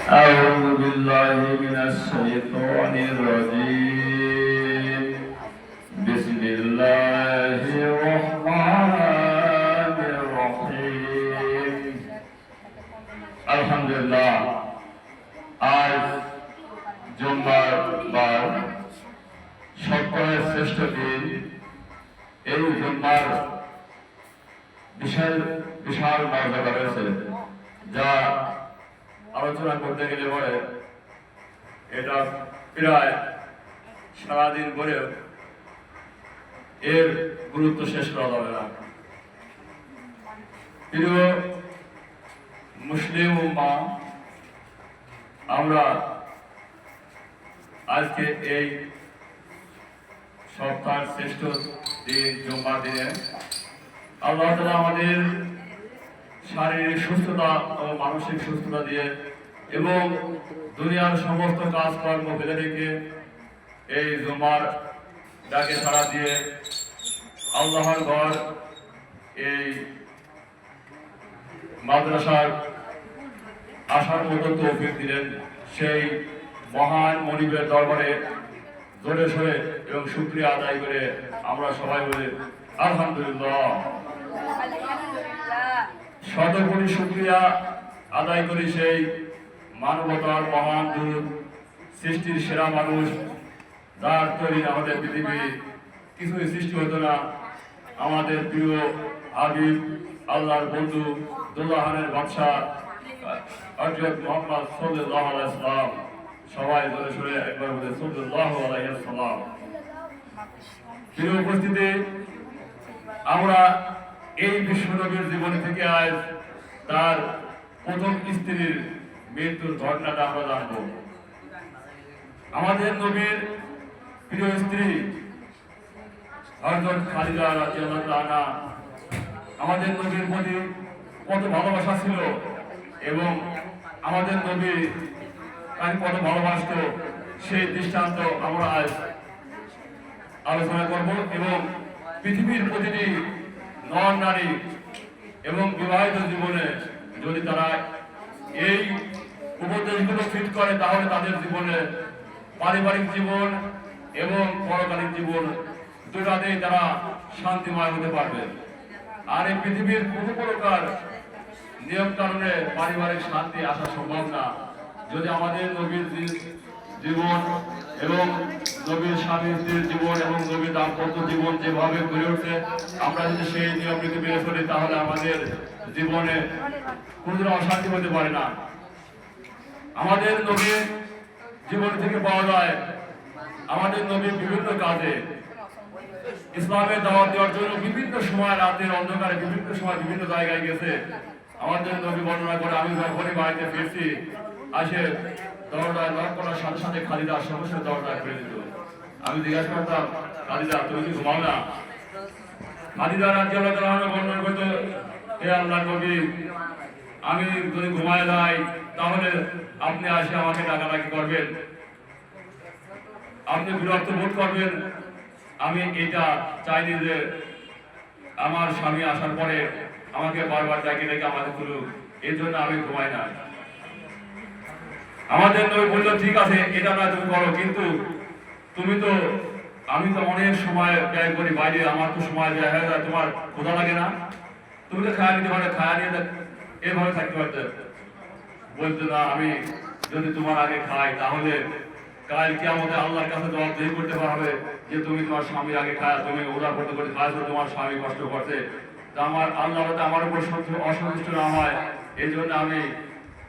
أعوذ بالله من الشيطان الرجيم بسم الله الرحمن الرحيم الحمد لله আজ জুম্মার বার সপ্তাহের শ্রেষ্ঠ দিন এই জুম্মার বিশাল বিশাল মর্যাদা রয়েছে যা আলোচনা করতে গেলে পরে এটা প্রায় সারাদিন পরেও এর গুরুত্ব শেষ করা যাবে না। প্রিয় মুসলিম উম্মাহ, আমরা আজকে এই সপ্তাহের শ্রেষ্ঠ দিন জুম্মার দিনে আল্লাহ তাআলা আমাদের শারীরিক সুস্থতা ও মানসিক সুস্থতা দিয়ে এবং দুনিয়ার সমস্ত কাজকর্ম ফেলে রেখে এই জুমার ডাকে সাড়া দিয়ে আল্লাহর ঘর এই মাদ্রাসার আসার মতো তৌফিক দিলেন। সেই মহান মনিবের দরবারে জোরে সোরে এবং শুকরিয়া আদায় করে আমরা সবাই বলি আলহামদুলিল্লাহ। শতকোটি শুকরিয়া আদায় করি সেই মানবতার মহান দূত, সৃষ্টির সেরা মানুষ, যার তৈরি আমাদের পৃথিবী কিছুই সৃষ্টি হতো না। আমাদের প্রিয় হাবিব, আল্লাহর বন্ধু, দুজাহানের বাদশা হযরত মুহাম্মদ সাল্লাল্লাহু আলাইহি ওয়াসাল্লাম। সবাই জোরে সোরে একবার বলে সাল্লাল্লাহু আলাইহি ওয়াসাল্লাম। প্রিয় উপস্থিতি, আমরা এই বিশ্বনবীর জীবন থেকে আজ তার প্রথম স্ত্রীর মৃত্যুর ঘটনাটা আমরা জানব। আমাদের নবীর প্রিয় স্ত্রী হযরত খাদিজা রাদিয়াল্লাহু আনহা, আমাদের নবীর প্রতি কত ভালোবাসা ছিল এবং আমাদের নবী তাকে কত ভালোবাসত সেই দৃষ্টান্ত আমরা আজ আলোচনা করব। এবং পৃথিবীর প্রতিটি নর নারী এবং বিবাহিত জীবনে যদি তারা এই উপদেশগুলো ফিট করে তাহলে তাদের জীবনে পারিবারিক জীবন এবং পরকালীন জীবন দুটাতেই তারা শান্তিময় হতে পারবে। আর এই পৃথিবীর কোনো প্রকার নিয়ম কারণে পারিবারিক শান্তি আসা সম্ভব না। যদি আমাদের নবীর জীবন এবং নবীর স্বামী স্ত্রীর জীবন এবং নবীর দাম্পত্য জীবন যেভাবে গড়ে ওঠে, আমরা যদি সেই নিয়ম নীতি মেনে চলি তাহলে আমাদের জীবনে কোনোদিন অশান্তি হতে পারে না। আমাদের নবীর জীবন থেকে পাওয়া যায় আমাদের নবী বিভিন্ন কাজে ইসলামের দাওয়াত দেওয়ার জন্য বিভিন্ন সময় রাতের অন্ধকারে বিভিন্ন সময় বিভিন্ন জায়গায় গেছে। আমাদের নবী বর্ণনা করে, আমি যখনই বাড়িতে ফিরছি আসে দরজায় নক করার সাথে সাথে খালিদা সঙ্গে সঙ্গে দরজায় খুলে দিত। আমি জিজ্ঞাসা করতাম, খালিদা তুমি কি ঘুমাও না? খালিদা রাদিয়াল্লাহু তাআলা বর্ণনা করতো, হে আল্লাহর নবী, আমি যদি ঘুমায় যাই তাহলে আপনি আসে আমাকে ডাকাডাকি করবেন, আপনি বিরক্ত বোধ করবেন। আমি এটা চাইনি যে আমার স্বামী আসার পরে আমাকে বারবার ডাকি ডেকে আমাকে তুলুক, এই জন্য আমি ঘুমাই না। আমাদের নবী বললো, ঠিক আছে এটা না তুমি করো, কিন্তু তুমি তো আমি তো অনেক সময় ব্যয় করি বাইরে, আমার তো সময় ব্যয় হয়ে যায়, তোমার ক্ষুধা লাগে না? তুমি তো খায়া নিতে পারো, খায়া নিয়ে এভাবে থাকতে পারতে। বলতো না, আমি যদি তোমার আগে খাই তাহলে কাল কিয়ামতে আল্লাহর কাছে জবাবদিহি করতে পারবে যে তুমি তোমার স্বামীর আগে খায়া তুমি ওরা করতে করতে খাইছো, তোমার স্বামী কষ্ট করছে। তা আমার আল্লাহ আমার উপর অসন্তুষ্ট না হয়, এই জন্য আমি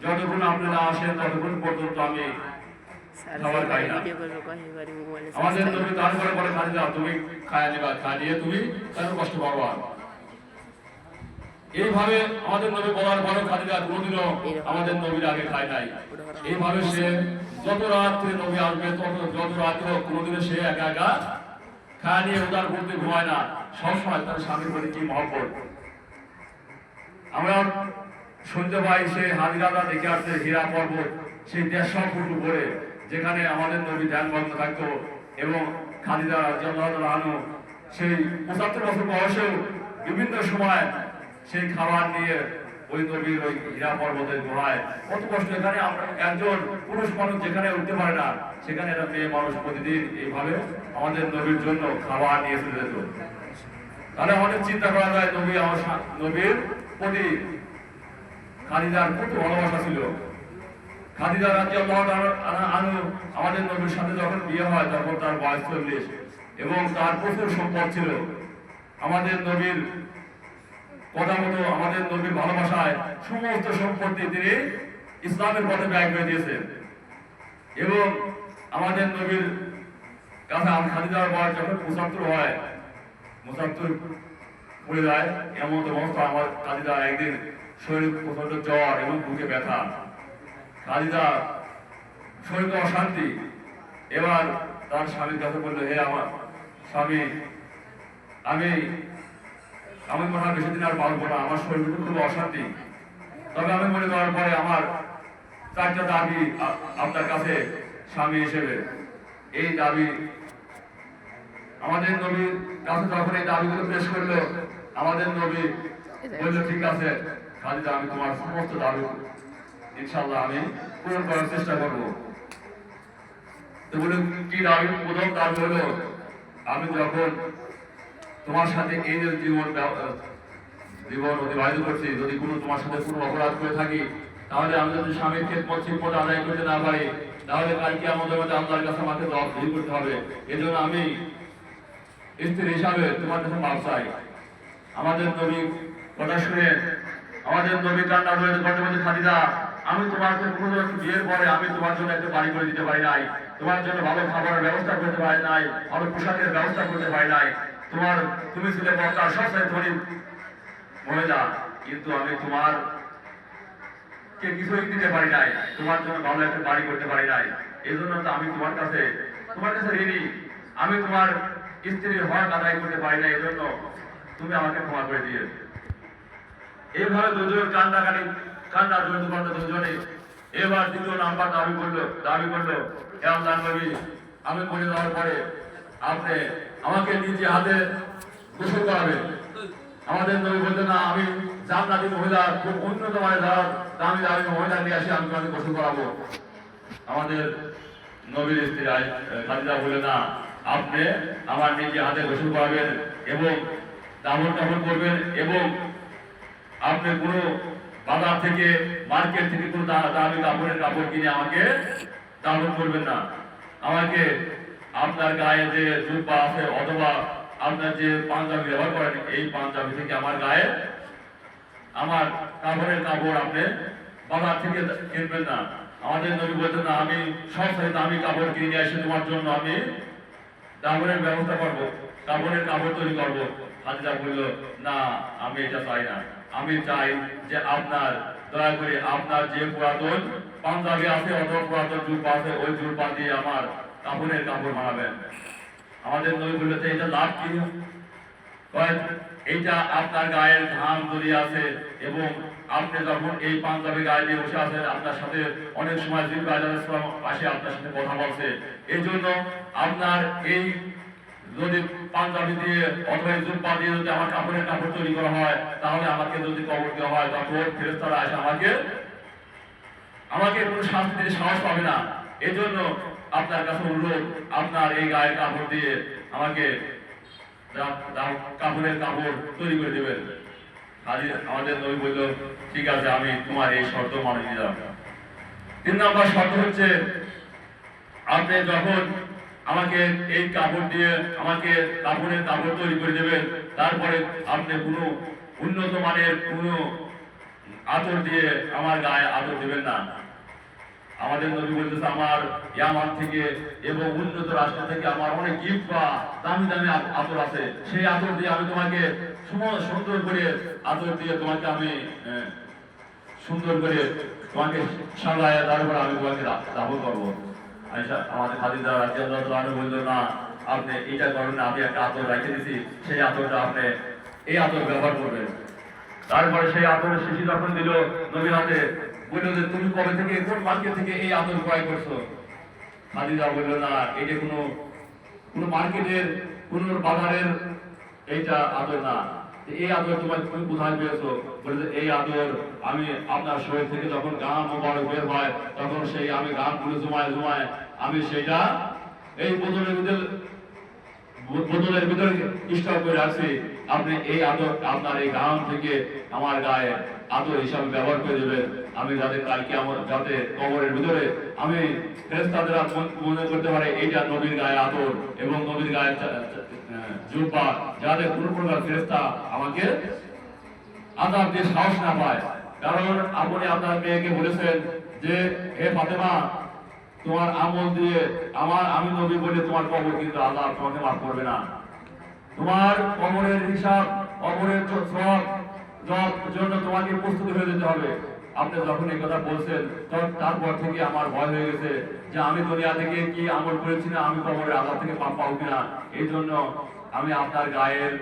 যতক্ষণ আপনি না আসেন ততক্ষণ পর্যন্ত আমি খাবার খাই না। আমাদের নবী তারপরে বলে, খাদিজা তুমি খায়া নিবা, খায় নিয়ে তুমি কেন কষ্ট পাবা? এইভাবে আমাদের নবী বলার পরে খাদিজা কোনোদিনও আমাদের নবীর আগে খায় নাই। এইভাবে সে যত রাত্রে নবী আসবে যত রাত্রে কোনোদিনও সে একা একা খায় নিয়ে উদার করতে ঘুমায় না, সবসময় তার স্বামীর প্রতি কি মহব্বত। আমরা শুনতে পাই সে হাজিরাদা দেখে আসছে হীরা পর্বত, সেই 150 ফুট উপরে, যেখানে আমাদের নবী ধ্যানমগ্ন থাকতো। এবং খাদিজা রাদিয়াল্লাহু আনহা সেই 75 বছর বয়সেও বিভিন্ন সময় সেই খাবার নিয়ে ওই নবীর ওই হীরা পর্বতের গুহায় কত কষ্ট। এখানে একজন পুরুষ মানুষ যেখানে উঠতে পারে না, সেখানে একটা মেয়ে মানুষ প্রতিদিন এইভাবে আমাদের নবীর জন্য খাবার নিয়ে এসে যেত। তাহলে আমাদের চিন্তা করা যায় নবীর প্রতি খাদিজার কত ভালোবাসা ছিল। খাদিজা রাদিয়াল্লাহু আনহা আমাদের নবীর সাথে যখন বিয়ে হয় তখন তার বয়স 40 এবং তার প্রচুর সম্পদ ছিল। আমাদের নবীর কথা মতো আমাদের নবীর ভালোবাসায় সমস্ত সম্পত্তি তিনি ইসলামের পথে ব্যয় করে দিয়েছেন। এবং আমাদের নবীর কাছে খাদিজার বয়স যখন 75 হয়, 75 পড়ে যায়, এমন অবস্থা আমার খাদিজা একদিন শরীর প্রচন্ড জ্বর এবং বুকে ব্যথা, খাদিজা শরীরে অশান্তি। এবার তার স্বামীর কাছে বললো, হে আমার স্বামী, আমি মনে হয় বেশি দিন আর বাঁচবো না, আমার শরীর খুব অশান্তি। তবে আমি মনে করার পরে আমার 4টা দাবি আপনার কাছে স্বামী হিসেবে। এই দাবি আমাদের নবীর কাছে যখন এই দাবিগুলো পেশ করলো, আমাদের নবী বললো, ঠিক আছে খাদিজা, আমি তোমার সমস্ত দাবি ইনশাআল্লাহ আমি পূরণ করার চেষ্টা করবো। তো বলে, কি দাবি? প্রথম দাবি হলো, আমি যখন তোমার সাথে এই যে জীবন অতিবাহিত করছি, যদি কোনো তোমার সাথে কোনো অপরাধ করে থাকি, তাহলে আমি যদি স্বামীর খেদমত ঠিকমত আদায় করতে না পারি, তাহলে কালকে আমাদের মধ্যে আল্লাহর কাছে আমাকে জবাবদিহি করতে হবে। এজন্য আমি স্ত্রী হিসাবে তোমার কাছে মাপ চাই। আমাদের নবী কথা শুনে আমাদের নবী কান্না করে বলতে, খাদিজা, আমি তোমার বিয়ের পরে আমি তোমার জন্য একটা বাড়ি করে দিতে পারি নাই, তোমার জন্য ভালো খাবারের ব্যবস্থা করতে পারি নাই, ভালো পোশাকের ব্যবস্থা করতে পারি নাই। তুমি ছিলে মক্কার সবচেয়ে ধনী মহিলা, কিন্তু আমি তোমার কে কিছুই দিতে পারি নাই, তোমার জন্য ভালো একটা বাড়ি করতে পারি নাই। এই জন্য তো আমি তোমার কাছে ঋণী। আমি তোমার স্ত্রীর হক আদায় করতে পারি না, এই জন্য তুমি আমাকে ক্ষমা করে দিয়ে। এইভাবে দুজন কান্না জড়িত করতে দুজনে। এবার দ্বিতীয় নাম্বার দাবি করলো, হে আল্লাহর নবী, আমি মরে যাওয়ার পরে আপনি আমাকে নিজে হাতে গোসল করাবেন। আমাদের নবী বলতে, না, আমি জান্নাতি মহিলা, খুব উন্নত মানের দামি মহিলা নিয়ে আসি, আমি তোমাকে গোসল করাবো। আমাদের নবীর স্ত্রী খাদিজা বলে, না, আপনি আমার নিজে হাতে গোসল করাবেন এবং দামন কাপড় করবেন, এবং আপনি কোনো বাজার থেকে মার্কেট থেকে কোনো দামি কাপড় কিনে আমাকে দামন করবেন না। আমাকে আপনার গায়ে যে জুব্বা আছে অথবা আপনার যে পাঞ্জাবি ব্যবহার করেন, এই পাঞ্জাবি থেকে আমার গায়ে আমার কাপড় আপনি বাজার থেকে কিনবেন না। আমাদের নবী বলতেন, না, আমি সবচেয়ে দামি কাপড় কিনে এসে তোমার জন্য আমি দামনের ব্যবস্থা করবো, কাপড় তৈরি করবো। খাদিজা বলল, না, আমি এটা চাই না। আমি চাই যে আপনার দয়া করে আপনার যে পুরাতন পাঞ্জাবি আছে অথবা পুরাতন জুব্বা আছে, ওই জুব্বা দিয়ে আমার কাপড় বানাবেন। আমাদের নবী বললেন, এটা লাভ কি? এইটা আপনার গায়ের ঘাম জড়িয়ে আছে এবং আপনি যখন এই পাঞ্জাবি গায়ে দিয়ে বসে আছেন, আপনার সাথে অনেক সময় জিবরাইল আলাইহিস সালাম পাশে আপনার সাথে কথা বলছে, এই জন্য আপনার এই যদি পাঞ্জাবি দিয়ে অথবা জুব্বা দিয়ে যদি আমার কাপড় তৈরি করা হয়, তাহলে আমাকে যদি কবর দেওয়া হয়, তখন ফেরেশতারা এসে আমাকে কোনো শাস্তি দিতে সাহস পাবে না। এই জন্য আপনার কাছে অনুরোধ, আপনার এই গায়ের কাপড় দিয়ে আমাকে কাপড় তৈরি করে দেবেন। আমাদের নবী বলল, ঠিক আছে, আমি তোমার এই শর্ত মানে নিলাম। 3 নম্বর শর্ত হচ্ছে, আপনি যখন আমাকে এই কাপড় দিয়ে আমাকে কাপড় তৈরি করে দেবেন, তারপরে আপনি কোনো উন্নত মানের কোনো আতর দিয়ে আমার গায়ে আতর দেবেন না। আমাদের নবী বলতেছে, আমার ইয়ামান থেকে এবং উন্নত রাষ্ট্র থেকে আমার অনেক গিফট বা দামি আতর আছে, সেই আতর দিয়ে আমি তোমাকে সুন্দর করে তোমাকে আমি সুন্দর করে তোমাকে সাজায়, তারপর আমি তোমাকে দাফন করবো। আমাদের খাদিজা রাদিয়াল্লাহু আনহা বলল, না, আপনি এটা করবেন না, আমি একটা আতর রেখে দিছি, সেই আতরটা আপনি এই আতর ব্যবহার করবেন। তারপরে সেই আতরের শিশি যখন দিল নবীর হাতে, বলল যে, তুমি কবে থেকে কোন মার্কেট থেকে এই আতর ক্রয় করছো? খাদিজা বলল, না, এটা কোনো মার্কেটের কোন বাজারের এইটা আতর না, এই আদর তুমি কোথায় পেয়েছো? বলে যে এই আদর আমি আপনার শরীর থেকে যখন গান মোবারক বের হয় তখন সেই আমি গানগুলো জমায় জমায় আমি সেইটা এই বোতলের ভিতরে স্টক করে রাখছি। আপনি এই আদর আপনার এই গান থেকে আমার গায়ে আদর হিসাবে ব্যবহার করে দেবেন। আমি যাতে কালকে আমার যাতে কবরের ভিতরে আমি ফেরেশতারা মনে করতে পারে এইটা নবীর গায়ে আদর এবং নবীর গায়ে জুব্বা, যাতে কোনো প্রকার ফেরেশতা আমাকে আযাব দিয়ে সাহস না পায়। কারণ আপনি আপনার মেয়েকে বলেছেন যে হে ফাতেমা, তোমার আমল দিয়ে আমি নবী বলে তোমার কবর কিন্তু আল্লাহ তোমাকে মাফ করবে না। তোমার কবরের হিসাব, কবরের সব জন্য তোমাকে প্রস্তুত হয়ে যেতে হবে। আপনি যখন এই কথা বলছেন তারপর থেকে আমার ভয় হয়ে গেছে যে আমি দুনিয়া থেকে কি আমল করেছি না, আমি কবরের আল্লাহ থেকে পাপ পাবো কিনা। এই জন্য আমি আপনার গায়ের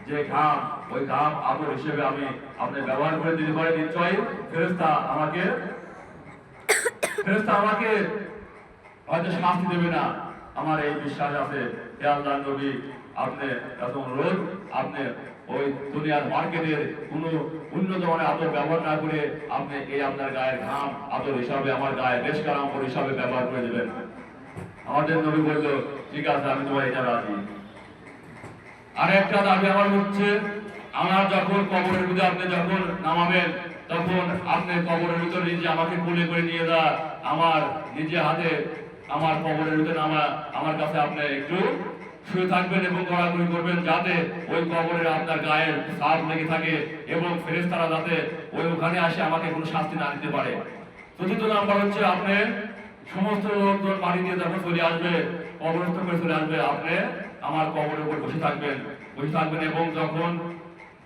যে ঘাম, ওই ঘাম আদর হিসেবে আমি আপনি ব্যবহার করে দিতে পারি। নিশ্চয়ই ফেরেশতা আমাকে হয়তো শাস্তি দেবে না, আমার এই বিশ্বাস আছে। হে আল্লাহর নবী, আপনি এত অনুরোধ, আপনি ওই দুনিয়ার মার্কেটের কোনো উন্নত মানের আদর ব্যবহার না করে আপনি এই আপনার গায়ের ঘাম আদর হিসাবে আমার গায়ে বেশকার আমল হিসাবে ব্যবহার করে দেবেন। আমাদের নবী বলল ঠিক আছে, আমি তোমার এটা রাজি। আর একটা দাবি আমার হচ্ছে, আমার যখন কবরের ভিতরে আপনি যখন নামাবেন তখন আপনি কবরের ভিতরে নিজে আমাকে কোলে করে নিয়ে যা, আমার নিজে হাতে আমার কবরের ভিতরে আমার কাছে আপনি একটু শুয়ে থাকবেন এবং গড়াগড়ি করবেন, যাতে ওই কবরের আপনার গায়ের ছাপ লেগে থাকে এবং ফেরেশতারা যাতে ওই ওখানে আসে আমাকে কোনো শাস্তি না দিতে পারে। চতুর্থ নাম্বার হচ্ছে, আপনি সমস্ত লোকজন বাড়ি দিয়ে যখন চলে আসবে, কবরস্থ করে চলে আসবে, আপনি আমার কবরের উপর বসে থাকবেন এবং যখন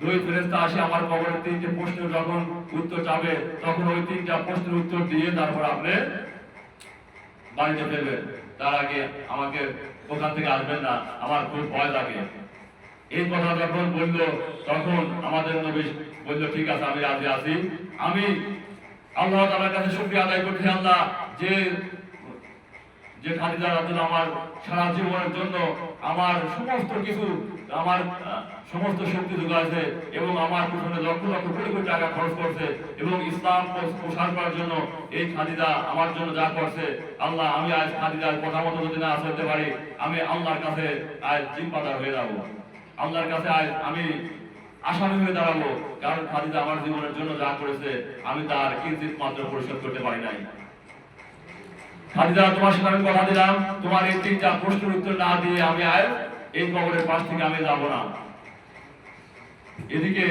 দুই ফেরেশতা আসে আমার কবরের তিনটে প্রশ্নের যখন উত্তর যাবে তখন ওই তিনটা প্রশ্নের উত্তর দিয়ে তারপর আপনি বাড়িতে ফেরবেন। তার আগে আমাকে ওখান থেকে আসবেন না, আমার খুব ভয় লাগে। এই কথা যখন বললো তখন আমাদের নবী বলল ঠিক আছে, আমি রাজি আছি। আমি আল্লাহ তাআলার কাছে শুকরিয়া আদায় করছি, আল্লাহ যে খাদিজা রাদিয়াল্লাহু আমার সারা জীবনের জন্য আমার সমস্ত কিছু, আমার সমস্ত শক্তি যোগাইছে এবং আমার পিছনে লক্ষ লক্ষ কোটি কোটি টাকা খরচ করছে এবং ইসলাম প্রসার করার জন্য এই খাদিজা আমার জন্য যা করছে, আল্লাহ আমি আজ খাদিজার কথা মতো যদি না চলতে পারি, আমি আল্লাহর কাছে আজ জিম্মাদার হয়ে যাবো, আল্লাহর কাছে আজ আমি আসামি হয়ে দাঁড়াবো। কারণ খাদিজা আমার জীবনের জন্য যা করেছে আমি তার কিঞ্চিত মাত্র পরিশোধ করতে পারি নাই। খাদিজা, তোমার সাথে আমি কথা দিলাম, তোমার এই তিনটা প্রশ্নের উত্তর না দিয়ে আমি আর এই কবরের পাশ থেকে আমি যাব না। এদিকে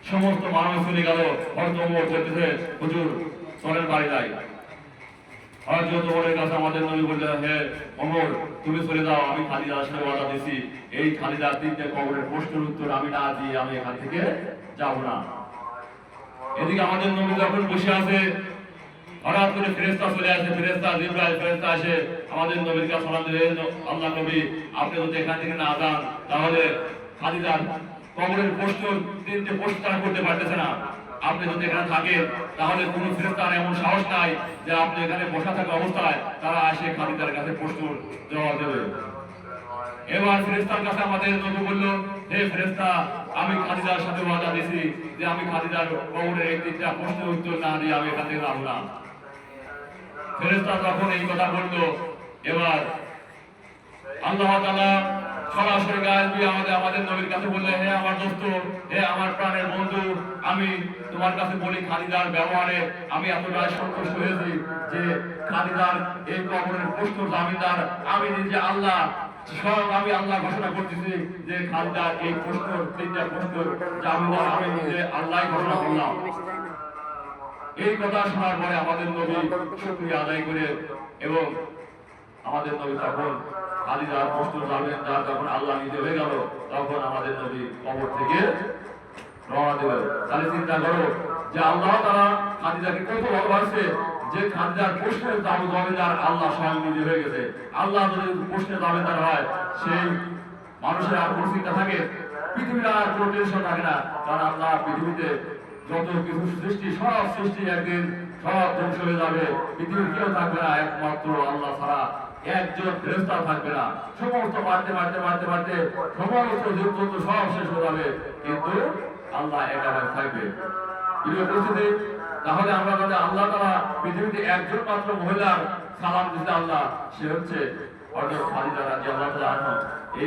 সমস্ত মানুষ চলে গেল, হযরত ওমর বলতেছে হুজুর চলেন বাড়ি যাই। হযরত ওমরের কাছে আমাদের নবী বললেন, হে ওমর তুমি চলে যাও, আমি খাদিজার সাথে ওয়াদা দিছি এই খাদিজার তিনটা কবরের প্রশ্নের উত্তর আমি না দিয়ে আমি এখান থেকে যাব না। এদিকে আমাদের নবী যখন বসে আছে, হঠাৎ করে ফেরেশতা চলে আসে, ফেরেশতা জিবরাইল ফেরেশতা আসে আমাদের নবীর কাছে সালাম দিলেন, আল্লাহ নবী আপনি যদি এখান থেকে না যান তাহলে খাদিজার কবরের প্রশ্ন তিনটে প্রশ্ন তারা করতে পারতেছে না। আপনি যদি এখানে থাকেন তাহলে কোনো ফেরেশতার এমন সাহস নাই যে আপনি এখানে বসা থাকা অবস্থায় তারা আসে খাদিজার কাছে প্রশ্ন জবাব দেবে। এবার ফেরেশতার কাছে আমাদের নবী বলল, হে ফেরেশতা, আমি খাদিজার সাথে ওয়াদা দিয়েছি যে আমি খাদিজার কবরের এই তিনটা প্রশ্নের উত্তর না দিয়ে আমি এখান থেকে যাব না। ফেরেশতা যখন এই কথা বলল, এবার আল্লাহ তাআলা সরাসরি গায়ে দিয়ে আমাদের নবীর কাছে বললেন, হে আমার দোস্ত, হে আমার প্রাণের বন্ধু, আমি তোমার কাছে বলি খাদিজার ব্যবহারে আমি এতটাই সন্তুষ্ট হয়েছি যে খাদিজার এই কবরের প্রশ্ন জামিনদার আমি নিজে আল্লাহ, স্বয়ং আমি আল্লাহ ঘোষণা করতেছি যে খাদিজার এই প্রশ্ন তিনটা প্রশ্ন জামিনদার আমি নিজে আল্লাহ ঘোষণা করলাম। এই কথা শোনার পরে আমাদের নবী শুকরিয়া আদায় করে এবং আমাদের নবী তখন খাদিজার প্রশ্ন জামিনদার যখন আল্লাহ নিজে হয়ে গেল তখন আমাদের নবী কবর থেকে রওনা দিলেন। তাহলে চিন্তা করো যে আল্লাহ তাআলা খাদিজাকে কত ভালোবাসে যে খাদিজার প্রশ্নের জামিনদার আল্লাহ স্বয়ং নিজে হয়ে গেছে। আল্লাহ যদি প্রশ্নের জামিনদার হয় সেই মানুষের আর কোনো চিন্তা থাকে, পৃথিবীর আর কোনো টেনশন থাকে না। কারণ আল্লাহ পৃথিবীতে যত কিছু সৃষ্টি সব সৃষ্টি একদিন সব ধ্বংস হয়ে যাবে, পৃথিবীর কেউ থাকবে না, একমাত্র আল্লাহ ছাড়া একজন ফেরেশতা থাকবে না, সমস্ত মারতে মারতে মারতে মারতে সমস্ত জীবজন্তু সব শেষ হয়ে যাবে, কিন্তু আল্লাহ একাধারে থাকবে। প্রিয় উপস্থিতি, তাহলে আমরা যদি আল্লাহ তাআলা পৃথিবীতে একজন মাত্র মহিলার সালাম দিতে আল্লাহ, সে হচ্ছে হযরত খাদিজা রাদিয়াল্লাহু তাআলা আনহা।